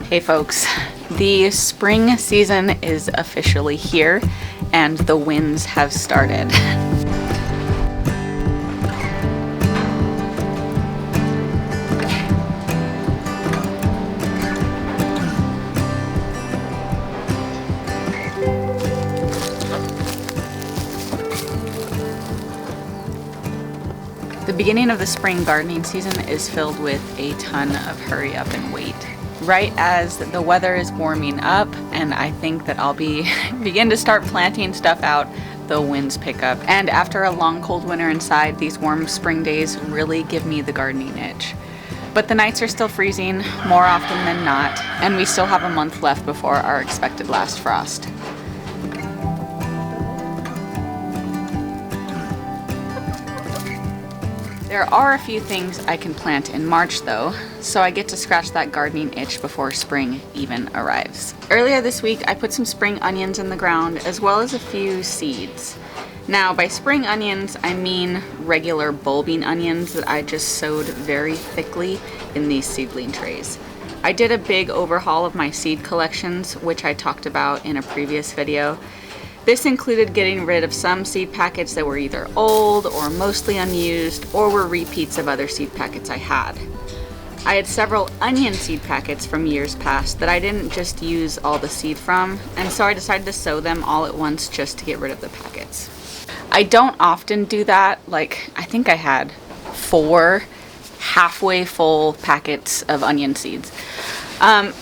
Hey folks, the spring season is officially here and the winds have started. The beginning of the spring gardening season is filled with a ton of hurry up and wait. Right as the weather is warming up and I think that I'll begin to start planting stuff out, the winds pick up. And after a long cold winter inside, these warm spring days really give me the gardening itch. But the nights are still freezing more often than not, and we still have a month left before our expected last frost. There are a few things I can plant in March though, so I get to scratch that gardening itch before spring even arrives. Earlier this week I put some spring onions in the ground as well as a few seeds. Now by spring onions I mean regular bulbing onions that I just sowed very thickly in these seedling trays. I did a big overhaul of my seed collections, which I talked about in a previous video. This included getting rid of some seed packets that were either old or mostly unused or were repeats of other seed packets I had. I had several onion seed packets from years past that I didn't just use all the seed from, and so I decided to sow them all at once just to get rid of the packets. I don't often do that. Like, I think I had 4 halfway full packets of onion seeds. I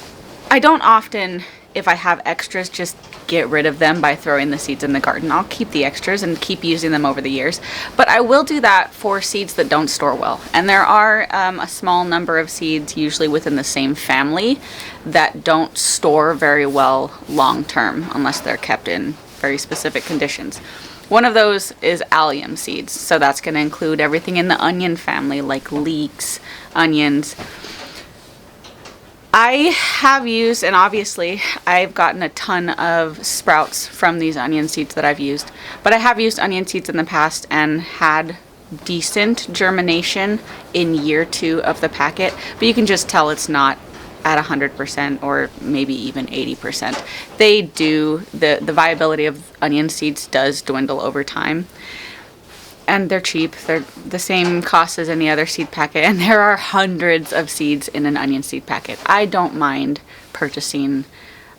don't often, if I have extras, just get rid of them by throwing the seeds in the garden. I'll keep the extras and keep using them over the years, but I will do that for seeds that don't store well. And there are a small number of seeds, usually within the same family, that don't store very well long term unless they're kept in very specific conditions. One of those is allium seeds, so that's going to include everything in the onion family like leeks, onions. I have used, and obviously I've gotten a ton of sprouts from these onion seeds that I've used, but I have used onion seeds in the past and had decent germination in year 2 of the packet, but you can just tell it's not at 100% or maybe even 80%. They do, the viability of onion seeds does dwindle over time. And they're cheap. They're the same cost as any other seed packet, and there are hundreds of seeds in an onion seed packet. I don't mind purchasing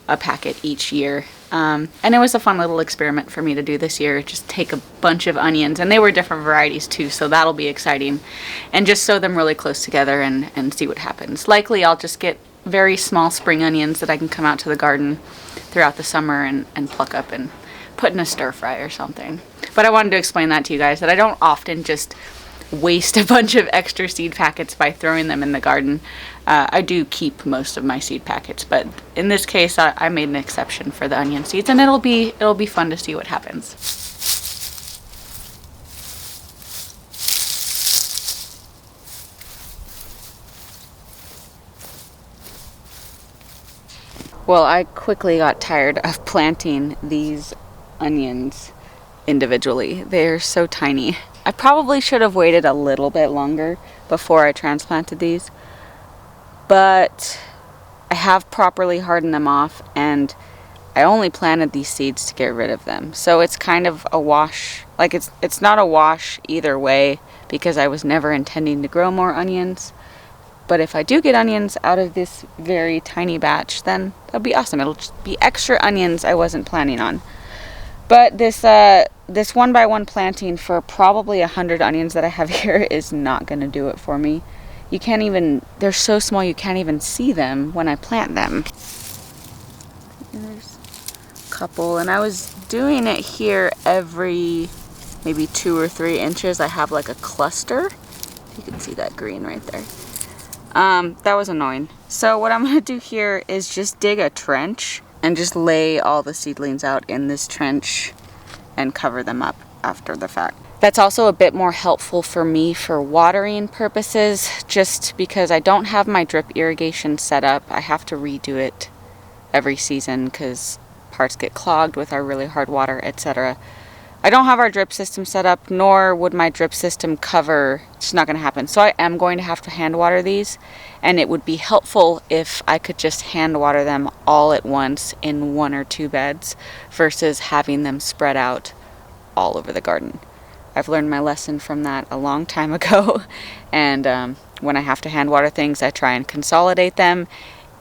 a packet each year. And it was a fun little experiment for me to do this year. Just take a bunch of onions, and they were different varieties too, so that'll be exciting. And just sow them really close together and see what happens. Likely I'll just get very small spring onions that I can come out to the garden throughout the summer and pluck up and put in a stir fry or something. But I wanted to explain that to you guys, that I don't often just waste a bunch of extra seed packets by throwing them in the garden. I do keep most of my seed packets, but in this case I made an exception for the onion seeds, and it'll be fun to see what happens. Well, I quickly got tired of planting these onions individually. They're so tiny. I probably should have waited a little bit longer before I transplanted these, but I have properly hardened them off, and I only planted these seeds to get rid of them. So it's kind of a wash. Like, it's not a wash either way, because I was never intending to grow more onions. But if I do get onions out of this very tiny batch, then that'll be awesome. It'll just be extra onions I wasn't planning on. But this 1x1 planting for probably 100 onions that I have here is not going to do it for me. You can't even, they're so small you can't even see them when I plant them. There's a couple, and I was doing it here every maybe 2 or 3 inches. I have like a cluster. You can see that green right there. That was annoying. So what I'm going to do here is just dig a trench and just lay all the seedlings out in this trench and cover them up after the fact. That's also a bit more helpful for me for watering purposes, just because I don't have my drip irrigation set up. I have to redo it every season because parts get clogged with our really hard water, etc. I don't have our drip system set up, nor would my drip system cover. It's not going to happen. So I am going to have to hand water these, and it would be helpful if I could just hand water them all at once in 1 or 2 beds versus having them spread out all over the garden. I've learned my lesson from that a long time ago, and when I have to hand water things, I try and consolidate them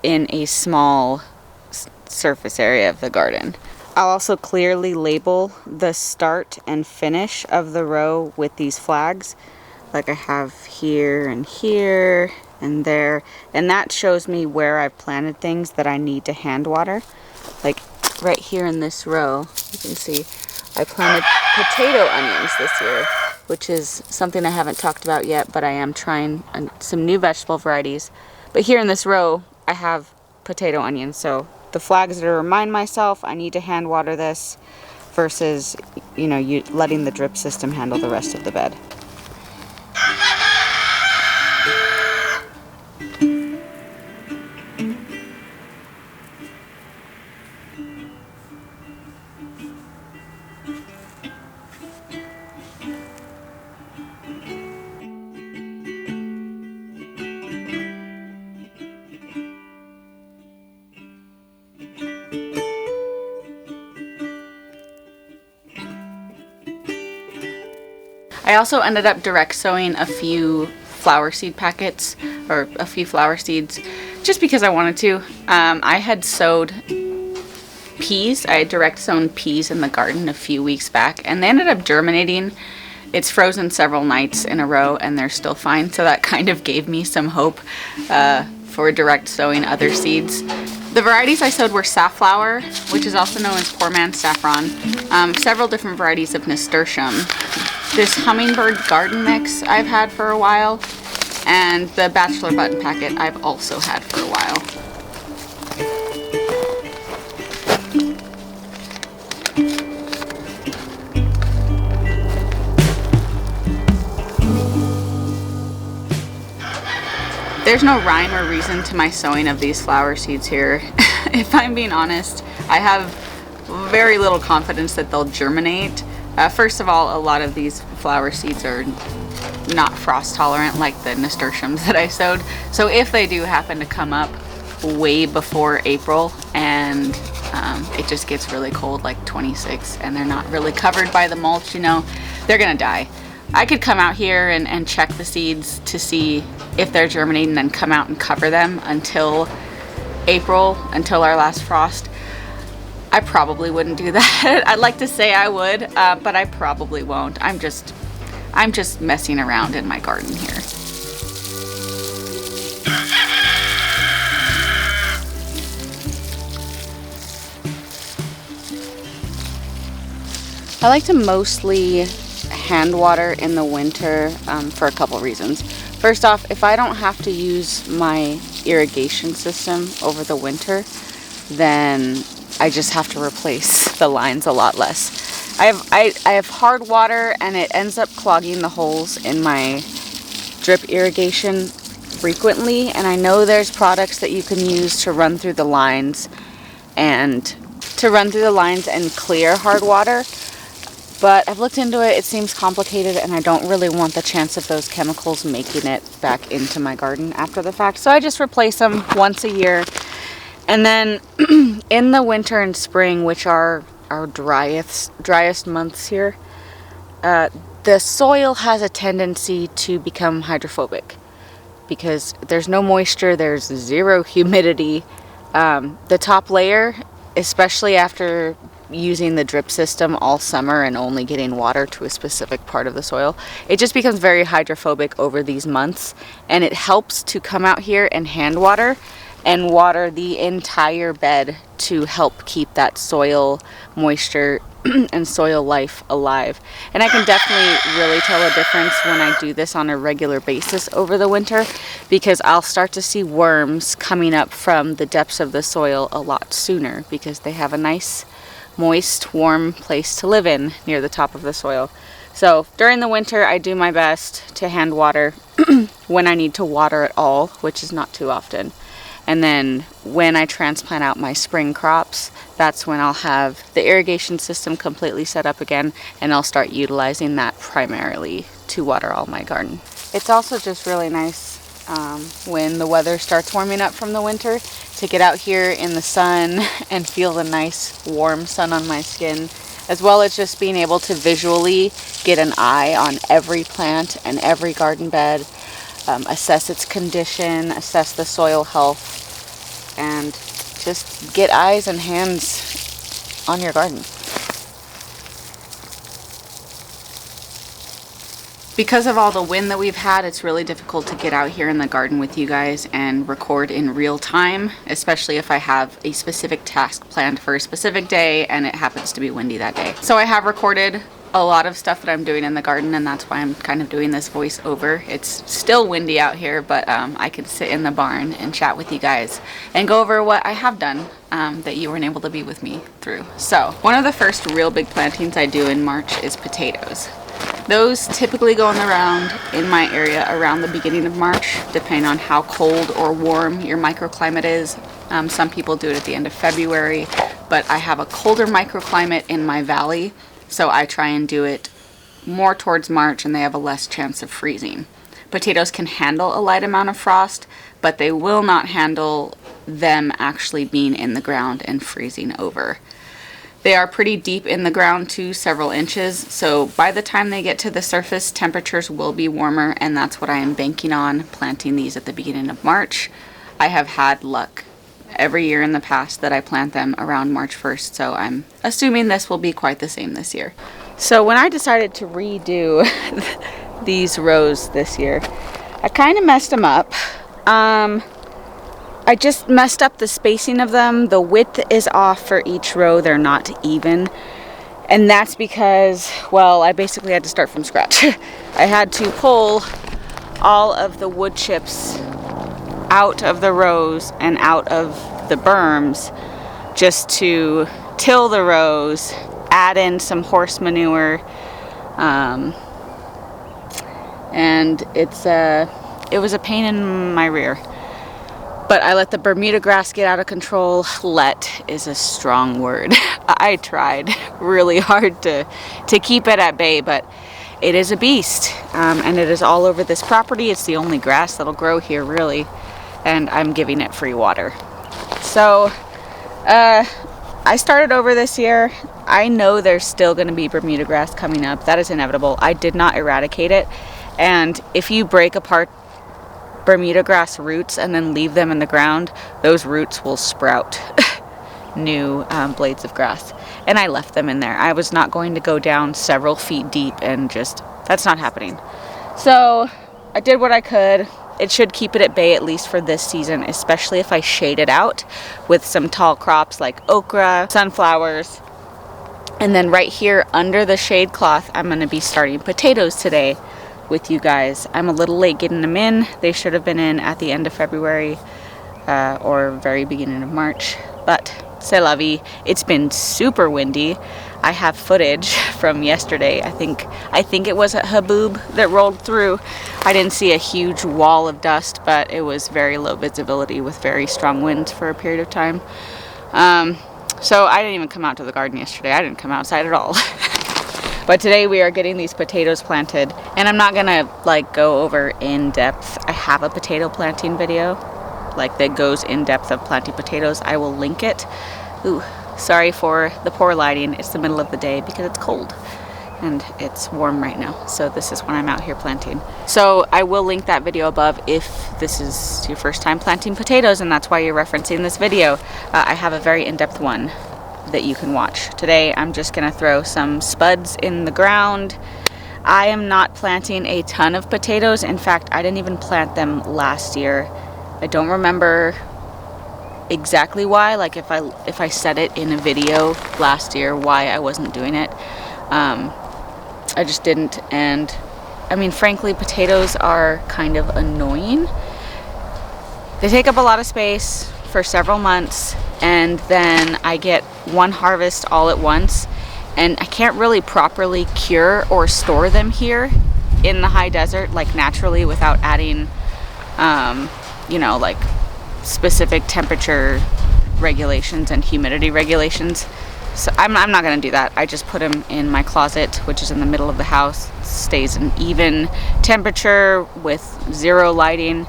in a small surface area of the garden. I'll also clearly label the start and finish of the row with these flags, like I have here and there, and that shows me where I've planted things that I need to hand water. Like right here in this row, you can see I planted potato onions this year, which is something I haven't talked about yet, but I am trying some new vegetable varieties. But here in this row, I have potato onions, so the flags are to remind myself I need to hand water this versus, you know, letting the drip system handle the rest of the bed. I also ended up direct sowing a few flower seed packets, or a few flower seeds, just because I wanted to. I had sowed peas. I had direct sown peas in the garden a few weeks back, and they ended up germinating. It's frozen several nights in a row, and they're still fine, so that kind of gave me some hope for direct sowing other seeds. The varieties I sowed were safflower, which is also known as poor man's saffron, several different varieties of nasturtium, this hummingbird garden mix I've had for a while, and the bachelor button packet I've also had for a while. There's no rhyme or reason to my sowing of these flower seeds here. If I'm being honest, I have very little confidence that they'll germinate. First of all, a lot of these flower seeds are not frost tolerant like the nasturtiums that I sowed. So if they do happen to come up way before April and it just gets really cold, like 26, and they're not really covered by the mulch, you know, they're gonna die. I could come out here and check the seeds to see if they're germinating, and then come out and cover them until April, until our last frost. I probably wouldn't do that. I'd like to say I would, but I probably won't. I'm just messing around in my garden here. I like to mostly hand water in the winter for a couple reasons. First off, if I don't have to use my irrigation system over the winter, then I just have to replace the lines a lot less. I have hard water, and it ends up clogging the holes in my drip irrigation frequently, and I know there's products that you can use to run through the lines and clear hard water. But I've looked into it, it seems complicated, and I don't really want the chance of those chemicals making it back into my garden after the fact. So I just replace them once a year. And then in the winter and spring, which are our driest months here, the soil has a tendency to become hydrophobic because there's no moisture, there's zero humidity. The top layer, especially after using the drip system all summer and only getting water to a specific part of the soil, it just becomes very hydrophobic over these months, and it helps to come out here and hand water and water the entire bed to help keep that soil moisture and soil life alive. And I can definitely really tell a difference when I do this on a regular basis over the winter, because I'll start to see worms coming up from the depths of the soil a lot sooner because they have a nice moist, warm place to live in near the top of the soil. So during the winter, I do my best to hand water when I need to water at all, which is not too often. And then when I transplant out my spring crops, that's when I'll have the irrigation system completely set up again, and I'll start utilizing that primarily to water all my garden. It's also just really nice when the weather starts warming up from the winter to get out here in the sun and feel the nice warm sun on my skin, as well as just being able to visually get an eye on every plant and every garden bed, assess its condition, assess the soil health, and just get eyes and hands on your garden. Because of all the wind that we've had, it's really difficult to get out here in the garden with you guys and record in real time, especially if I have a specific task planned for a specific day and it happens to be windy that day. So I have recorded a lot of stuff that I'm doing in the garden, and that's why I'm kind of doing this voiceover. It's still windy out here, but I can sit in the barn and chat with you guys and go over what I have done that you weren't able to be with me through. So one of the first real big plantings I do in March is potatoes. Those typically go in the ground in my area around the beginning of March, depending on how cold or warm your microclimate is. Some people do it at the end of February, but I have a colder microclimate in my valley, so I try and do it more towards March, and they have a less chance of freezing. Potatoes can handle a light amount of frost, but they will not handle them actually being in the ground and freezing over. They are pretty deep in the ground too, several inches, so by the time they get to the surface, temperatures will be warmer, and that's what I am banking on planting these at the beginning of March. I have had luck every year in the past that I plant them around March 1st, so I'm assuming this will be quite the same this year. So when I decided to redo these rows this year, I kind of messed them up. I just messed up the spacing of them. The width is off for each row. They're not even. And that's because, well, I basically had to start from scratch. I had to pull all of the wood chips out of the rows and out of the berms just to till the rows, add in some horse manure, and it was a pain in my rear. But I let the Bermuda grass get out of control. Let is a strong word. I tried really hard to keep it at bay, but it is a beast. And it is all over this property. It's the only grass that'll grow here, really. And I'm giving it free water. So I started over this year. I know there's still going to be Bermuda grass coming up. That is inevitable. I did not eradicate it. And if you break apart Bermuda grass roots and then leave them in the ground, those roots will sprout new blades of grass. And I left them in there. I was not going to go down several feet deep and just, that's not happening. So I did what I could. It should keep it at bay at least for this season, especially if I shade it out with some tall crops like okra, sunflowers. And then right here under the shade cloth, I'm going to be starting potatoes today with you guys. I'm a little late getting them in. They should have been in at the end of February or very beginning of March, but c'est la vie. It's been super windy. I have footage from yesterday. I think it was a haboob that rolled through. I didn't see a huge wall of dust, but it was very low visibility with very strong winds for a period of time. So I didn't even come out to the garden yesterday. I didn't come outside at all. But today we are getting these potatoes planted, and I'm not gonna go over in depth. I have a potato planting video that goes in depth of planting potatoes. I will link it. Ooh, sorry for the poor lighting. It's the middle of the day because it's cold and it's warm right now. So this is when I'm out here planting. So I will link that video above if this is your first time planting potatoes and that's why you're referencing this video. I have a very in-depth one that you can watch. Today I'm just gonna throw some spuds in the ground. I am not planting a ton of potatoes. In fact, I didn't even plant them last year. I don't remember exactly why, if I said it in a video last year why I wasn't doing it. I just didn't, and I mean, frankly, potatoes are kind of annoying. They take up a lot of space for several months, and then I get one harvest all at once, and I can't really properly cure or store them here in the high desert naturally without adding specific temperature regulations and humidity regulations. So I'm not going to do that. I just put them in my closet, which is in the middle of the house. It stays an even temperature with zero lighting.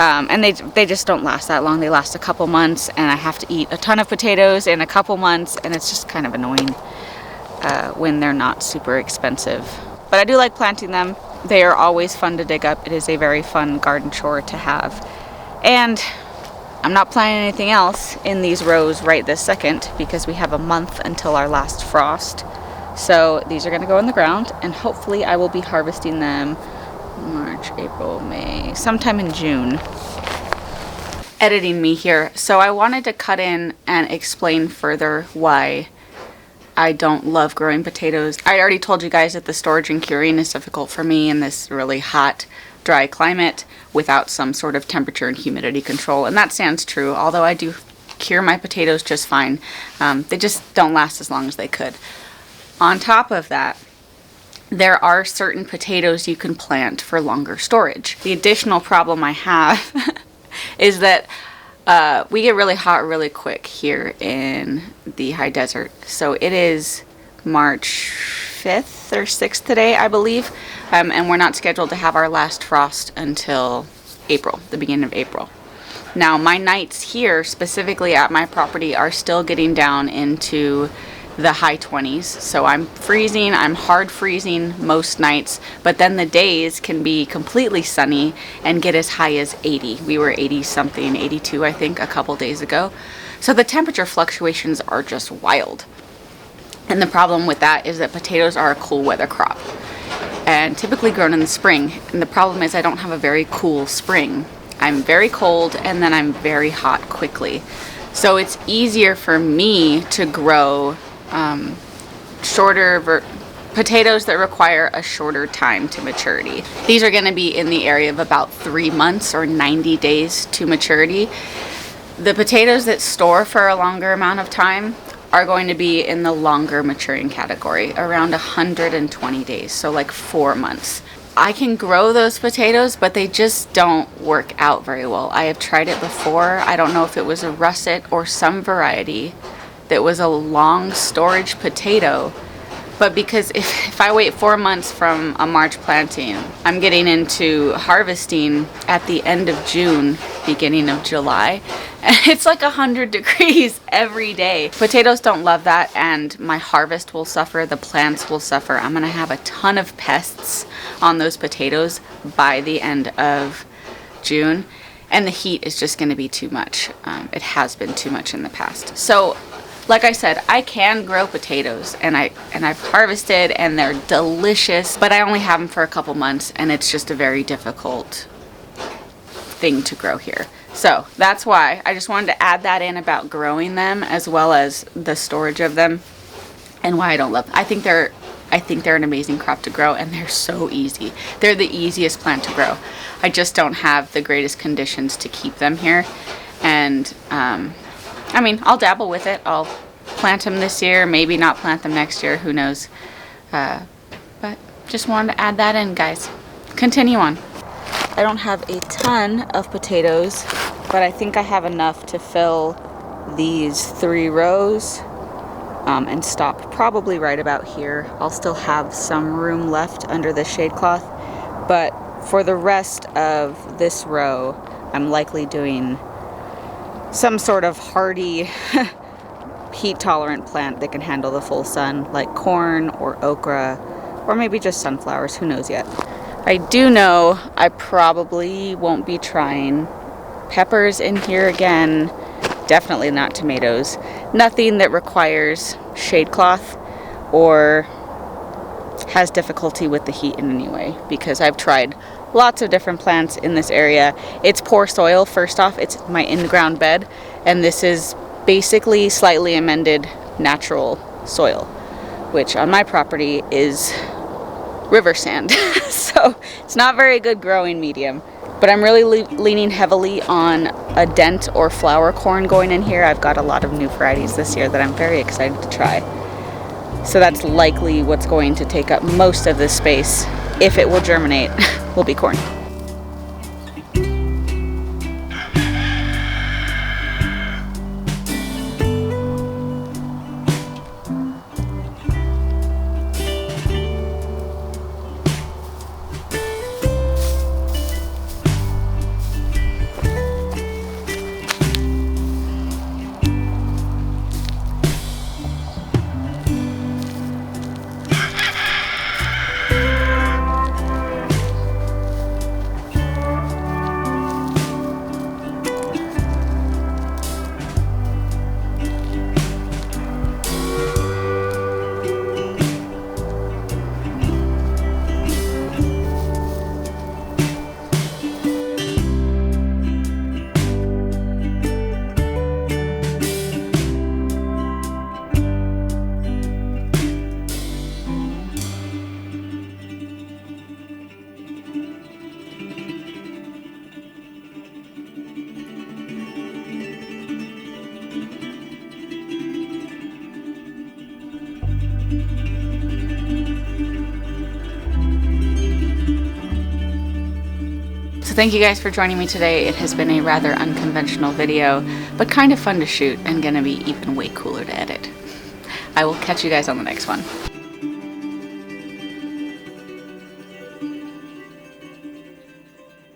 And they just don't last that long. They last a couple months, and I have to eat a ton of potatoes in a couple months, and it's just kind of annoying when they're not super expensive. But I do like planting them. They are always fun to dig up. It is a very fun garden chore to have. And I'm not planting anything else in these rows right this second because we have a month until our last frost. So these are going to go in the ground, and hopefully I will be harvesting them March, April, May, sometime in June. Editing me here. So I wanted to cut in and explain further why I don't love growing potatoes. I already told you guys that the storage and curing is difficult for me in this really hot, dry climate without some sort of temperature and humidity control. And that stands true, although I do cure my potatoes just fine. They just don't last as long as they could. On top of that, there are certain potatoes you can plant for longer storage. The additional problem I have is that we get really hot really quick here in the high desert. So it is March 5th or 6th today, I believe. And we're not scheduled to have our last frost until April, the beginning of April. Now, my nights here, specifically at my property, are still getting down into the high 20s. So I'm freezing, I'm hard freezing most nights, but then the days can be completely sunny and get as high as 80. We were 80 something, 82 I think a couple days ago. So the temperature fluctuations are just wild. And the problem with that is that potatoes are a cool weather crop and typically grown in the spring. And the problem is I don't have a very cool spring. I'm very cold and then I'm very hot quickly. So it's easier for me to grow shorter potatoes that require a shorter time to maturity. These are going to be in the area of about 3 months or 90 days to maturity. The potatoes that store for a longer amount of time are going to be in the longer maturing category, around 120 days, so like 4 months. I can grow those potatoes, but they just don't work out very well. I have tried it before. I don't know if it was a russet or some variety that was a long storage potato, but because if I wait 4 months from a March planting, I'm getting into harvesting at the end of June, beginning of July, and it's like 100 degrees every day. Potatoes don't love that, and my harvest will suffer, the plants will suffer. I'm gonna have a ton of pests on those potatoes by the end of June, and the heat is just gonna be too much. It has been too much in the past. So like I said, I can grow potatoes, and I've harvested, and they're delicious, but I only have them for a couple months, and it's just a very difficult thing to grow here. So that's why I just wanted to add that in about growing them, as well as the storage of them, and why I don't love them. I think they're an amazing crop to grow, and they're so easy. They're the easiest plant to grow. I just don't have the greatest conditions to keep them here, and I mean, I'll dabble with it. I'll plant them this year, maybe not plant them next year, who knows. But just wanted to add that in, guys. Continue on. I don't have a ton of potatoes, but I think I have enough to fill these 3 rows and stop probably right about here. I'll still have some room left under the shade cloth, but for the rest of this row, I'm likely doing some sort of hardy, heat-tolerant plant that can handle the full sun, like corn or okra, or maybe just sunflowers, who knows yet. I do know I probably won't be trying peppers in here again, definitely not tomatoes. Nothing that requires shade cloth or has difficulty with the heat in any way, because I've tried lots of different plants in this area. It's poor soil, first off. It's my in-ground bed, and this is basically slightly amended natural soil, which on my property is river sand. So it's not very good growing medium, but I'm really leaning heavily on a dent or flower corn going in here. I've got a lot of new varieties this year that I'm very excited to try. So that's likely what's going to take up most of this space, if it will germinate, will be corn. Thank you guys for joining me today. It has been a rather unconventional video, but kind of fun to shoot and gonna be even way cooler to edit. I will catch you guys on the next one.